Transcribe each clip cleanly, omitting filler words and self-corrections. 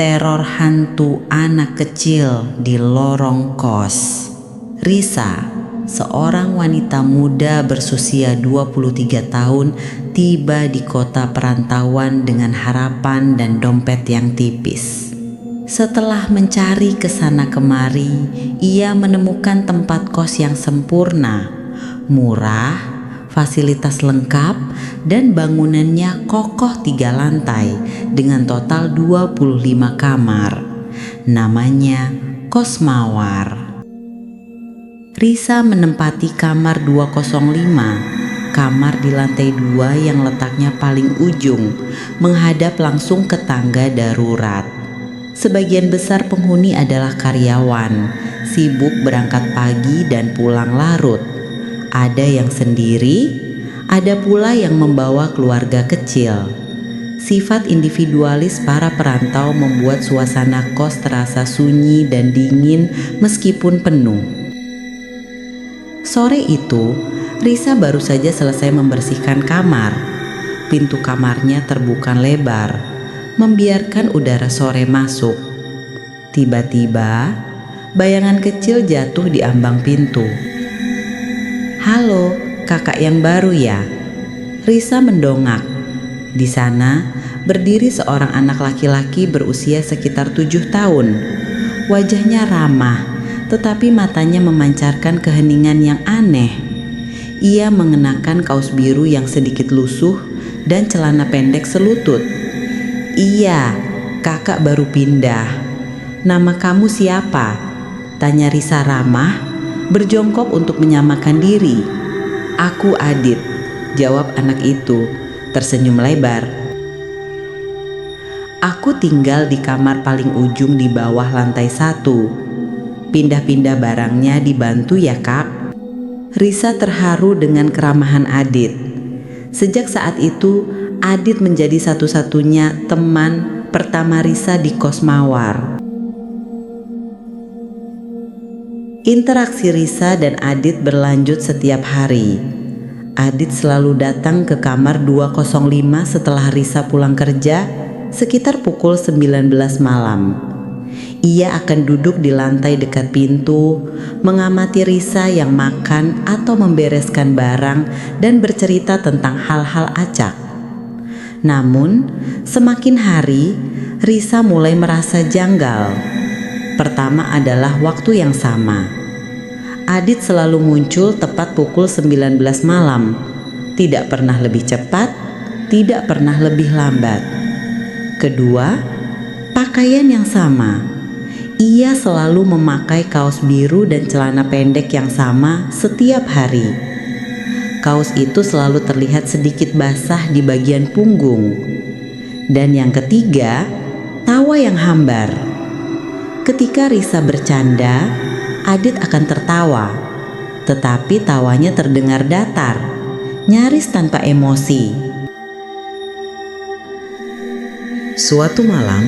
teror hantu anak kecil di lorong kos. Risa, seorang wanita muda berusia 23 tahun, tiba di kota perantauan dengan harapan dan dompet yang tipis. Setelah mencari kesana kemari, ia menemukan tempat kos yang sempurna, murah, fasilitas lengkap, dan bangunannya kokoh 3 lantai dengan total 25 kamar. Namanya Kos Mawar. Risa menempati kamar 205, kamar di lantai 2 yang letaknya paling ujung, menghadap langsung ke tangga darurat. Sebagian besar penghuni adalah karyawan, sibuk berangkat pagi dan pulang larut. Ada yang sendiri, ada pula yang membawa keluarga kecil. Sifat individualis para perantau membuat suasana kos terasa sunyi dan dingin meskipun penuh. Sore itu, Risa baru saja selesai membersihkan kamar. Pintu kamarnya terbuka lebar, membiarkan udara sore masuk. Tiba-tiba, bayangan kecil jatuh di ambang pintu. "Halo, kakak yang baru ya?" Risa mendongak. Di sana, berdiri seorang anak laki-laki berusia sekitar 7 tahun. Wajahnya ramah, tetapi matanya memancarkan keheningan yang aneh. Ia mengenakan kaos biru yang sedikit lusuh dan celana pendek selutut. "Iya, kakak baru pindah. Nama kamu siapa?" tanya Risa ramah, berjongkok untuk menyamakan diri. "Aku Adit," jawab anak itu, tersenyum lebar. "Aku tinggal di kamar paling ujung di bawah lantai 1. Pindah-pindah barangnya dibantu ya kak." Risa terharu dengan keramahan Adit. Sejak saat itu, Adit menjadi satu-satunya teman pertama Risa di Kos Mawar. Interaksi Risa dan Adit berlanjut setiap hari. Adit selalu datang ke kamar 205 setelah Risa pulang kerja sekitar pukul 19 malam. Ia akan duduk di lantai dekat pintu, mengamati Risa yang makan atau membereskan barang dan bercerita tentang hal-hal acak. Namun, semakin hari, Risa mulai merasa janggal. Pertama adalah waktu yang sama. Adit selalu muncul tepat pukul 19 malam. Tidak pernah lebih cepat, tidak pernah lebih lambat. Kedua, pakaian yang sama. Ia selalu memakai kaos biru dan celana pendek yang sama setiap hari. Kaos itu selalu terlihat sedikit basah di bagian punggung. Dan yang ketiga, tawa yang hambar. Ketika Risa bercanda, Adit akan tertawa, tetapi tawanya terdengar datar, nyaris tanpa emosi. Suatu malam,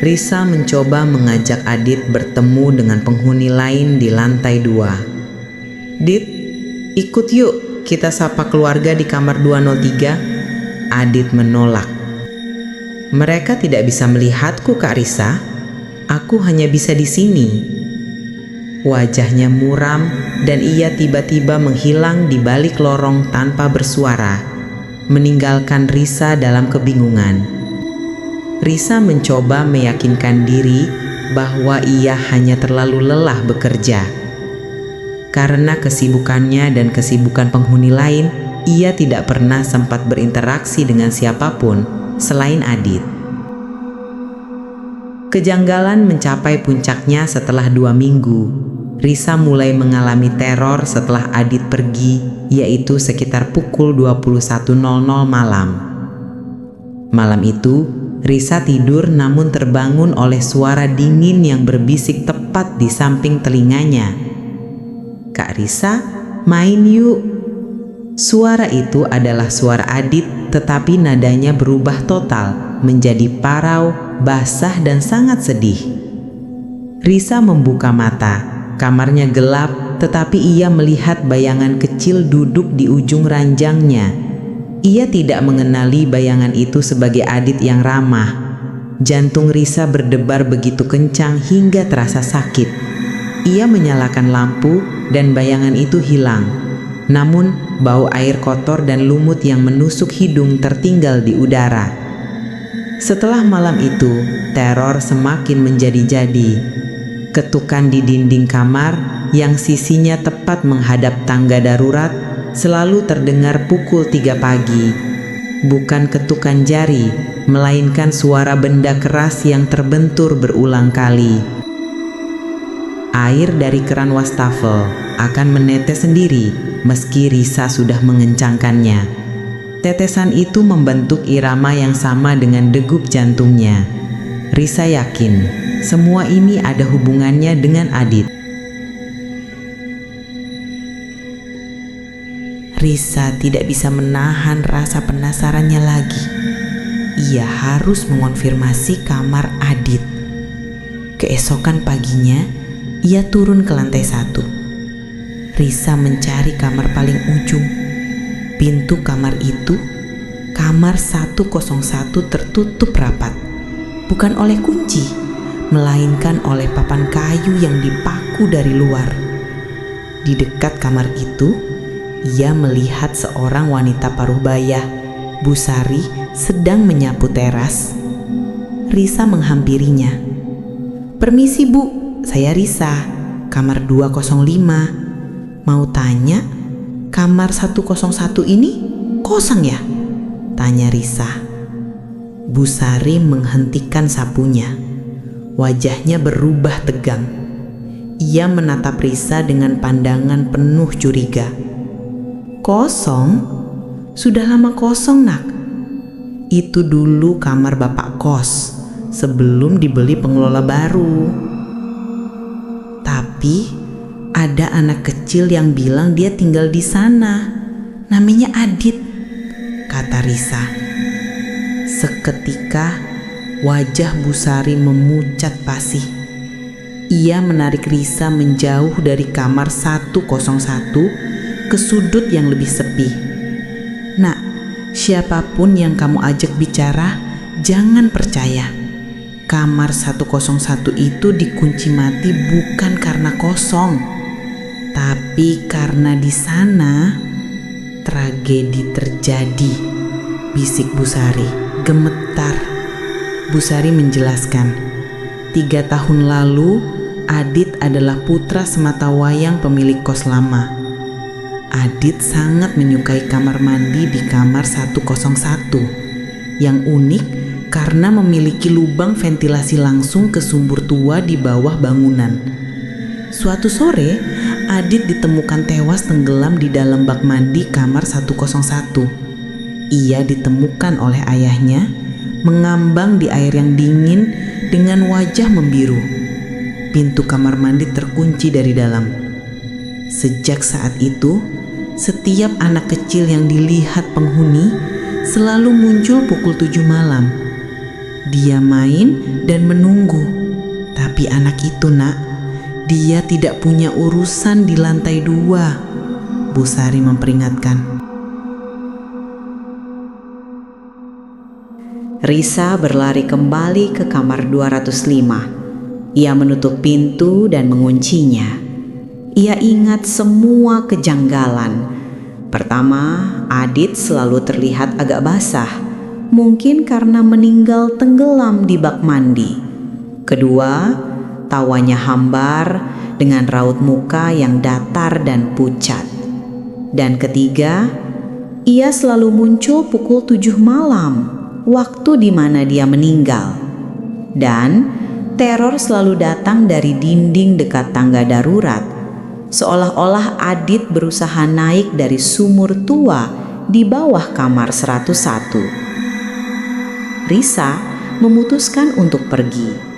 Risa mencoba mengajak Adit bertemu dengan penghuni lain di lantai 2. "Dit, ikut yuk, kita sapa keluarga di kamar 203. Adit menolak. "Mereka tidak bisa melihatku, Kak Risa. Aku hanya bisa di sini." Wajahnya muram dan ia tiba-tiba menghilang di balik lorong tanpa bersuara, meninggalkan Risa dalam kebingungan. Risa mencoba meyakinkan diri bahwa ia hanya terlalu lelah bekerja. Karena kesibukannya dan kesibukan penghuni lain, ia tidak pernah sempat berinteraksi dengan siapapun selain Adit. Kejanggalan mencapai puncaknya setelah 2 minggu. Risa mulai mengalami teror setelah Adit pergi, yaitu sekitar pukul 21.00 malam. Malam itu, Risa tidur namun terbangun oleh suara dingin yang berbisik tepat di samping telinganya. "Kak Risa, main yuk." Suara itu adalah suara Adit, tetapi nadanya berubah total menjadi parau, basah dan sangat sedih. Risa membuka mata. Kamarnya gelap, tetapi ia melihat bayangan kecil duduk di ujung ranjangnya. Ia tidak mengenali bayangan itu sebagai Adit yang ramah. Jantung Risa berdebar begitu kencang hingga terasa sakit. Ia menyalakan lampu dan bayangan itu hilang. Namun, bau air kotor dan lumut yang menusuk hidung tertinggal di udara. Setelah malam itu, teror semakin menjadi-jadi. Ketukan di dinding kamar yang sisinya tepat menghadap tangga darurat selalu terdengar pukul 3 pagi. Bukan ketukan jari, melainkan suara benda keras yang terbentur berulang kali. Air dari keran wastafel akan menetes sendiri meski Risa sudah mengencangkannya. Tetesan itu membentuk irama yang sama dengan degup jantungnya. Risa yakin semua ini ada hubungannya dengan Adit. Risa tidak bisa menahan rasa penasarannya lagi. Ia harus mengonfirmasi kamar Adit. Keesokan paginya, ia turun ke lantai 1. Risa mencari kamar paling ujung. Pintu kamar itu, kamar 101, tertutup rapat. Bukan oleh kunci, melainkan oleh papan kayu yang dipaku dari luar. Di dekat kamar itu, ia melihat seorang wanita paruh baya, Bu Sari, sedang menyapu teras. Risa menghampirinya. "Permisi Bu, saya Risa, kamar 205. Mau tanya, kamar 101 ini kosong ya?" tanya Risa. Bu Sari menghentikan sapunya. Wajahnya berubah tegang. Ia menatap Risa dengan pandangan penuh curiga. "Kosong? Sudah lama kosong, Nak. Itu dulu kamar bapak kos sebelum dibeli pengelola baru. Tapi ada anak kecil yang bilang dia tinggal di sana. Namanya Adit," kata Risa. Seketika wajah Bu Sari memucat pasih. Ia menarik Risa menjauh dari kamar 101 ke sudut yang lebih sepi. "Nak, siapapun yang kamu ajak bicara, jangan percaya. Kamar 101 itu dikunci mati bukan karena kosong, tapi karena di sana tragedi terjadi," bisik Bu Sari. Gemetar. Bu Sari menjelaskan, 3 tahun lalu Adit adalah putra sematawayang pemilik kos lama. Adit sangat menyukai kamar mandi di kamar 101 yang unik karena memiliki lubang ventilasi langsung ke sumur tua di bawah bangunan. Suatu sore, Adit ditemukan tewas tenggelam di dalam bak mandi kamar 101. Ia ditemukan oleh ayahnya mengambang di air yang dingin dengan wajah membiru. Pintu kamar mandi terkunci dari dalam. Sejak saat itu, setiap anak kecil yang dilihat penghuni selalu muncul pukul 7 malam. Dia main dan menunggu. Tapi anak itu, Nak, dia tidak punya urusan di lantai 2, Bu Sari memperingatkan. Risa berlari kembali ke kamar 205. Ia menutup pintu dan menguncinya. Ia ingat semua kejanggalan. Pertama, Adit selalu terlihat agak basah, mungkin karena meninggal tenggelam di bak mandi. Kedua, tawanya hambar dengan raut muka yang datar dan pucat. Dan ketiga, ia selalu muncul pukul 7 malam, waktu di mana dia meninggal. Dan teror selalu datang dari dinding dekat tangga darurat, seolah-olah Adit berusaha naik dari sumur tua di bawah kamar 101. Risa memutuskan untuk pergi.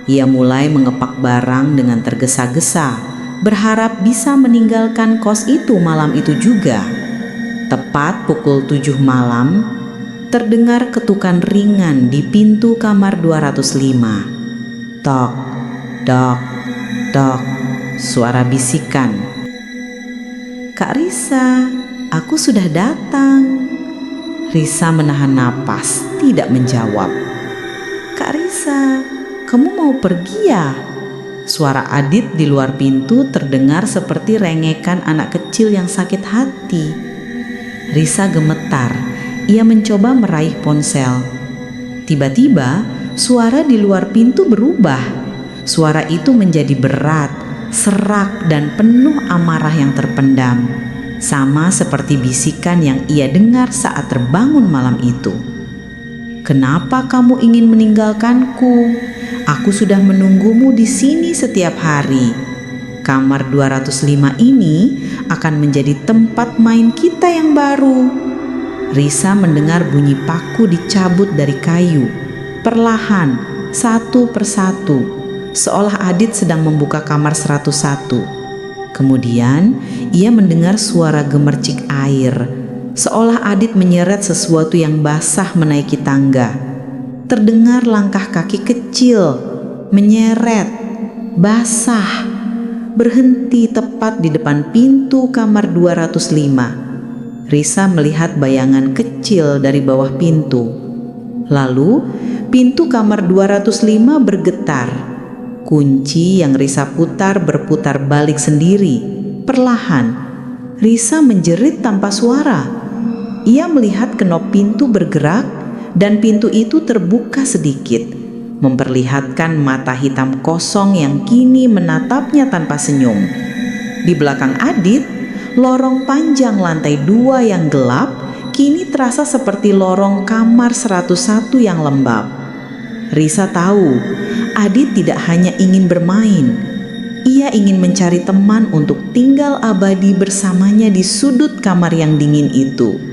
Ia mulai mengepak barang dengan tergesa-gesa, berharap bisa meninggalkan kos itu malam itu juga. Tepat pukul 7 malam, terdengar ketukan ringan di pintu kamar 205. Tok, dok, dok, suara bisikan. "Kak Risa, aku sudah datang." Risa menahan napas, tidak menjawab. "Kak Risa." Risa, kamu mau pergi ya?" Suara Adit di luar pintu terdengar seperti rengekan anak kecil yang sakit hati. Risa gemetar. Ia mencoba meraih ponsel. Tiba-tiba, suara di luar pintu berubah. Suara itu menjadi berat, serak, dan penuh amarah yang terpendam. Sama seperti bisikan yang ia dengar saat terbangun malam itu. "Kenapa kamu ingin meninggalkanku? Aku sudah menunggumu di sini setiap hari. Kamar 205 ini akan menjadi tempat main kita yang baru." Risa mendengar bunyi paku dicabut dari kayu, perlahan, satu persatu, seolah Adit sedang membuka kamar 101. Kemudian ia mendengar suara gemercik air, seolah Adit menyeret sesuatu yang basah menaiki tangga. Terdengar langkah kaki kecil, menyeret, basah, berhenti tepat di depan pintu kamar 205. Risa melihat bayangan kecil dari bawah pintu. Lalu pintu kamar 205 bergetar. Kunci yang Risa putar berputar balik sendiri. Perlahan, Risa menjerit tanpa suara. Ia melihat kenop pintu bergerak dan pintu itu terbuka sedikit, memperlihatkan mata hitam kosong yang kini menatapnya tanpa senyum. Di belakang Adit, lorong panjang lantai 2 yang gelap kini terasa seperti lorong kamar 101 yang lembab. Risa tahu, Adit tidak hanya ingin bermain. Ia ingin mencari teman untuk tinggal abadi bersamanya di sudut kamar yang dingin itu.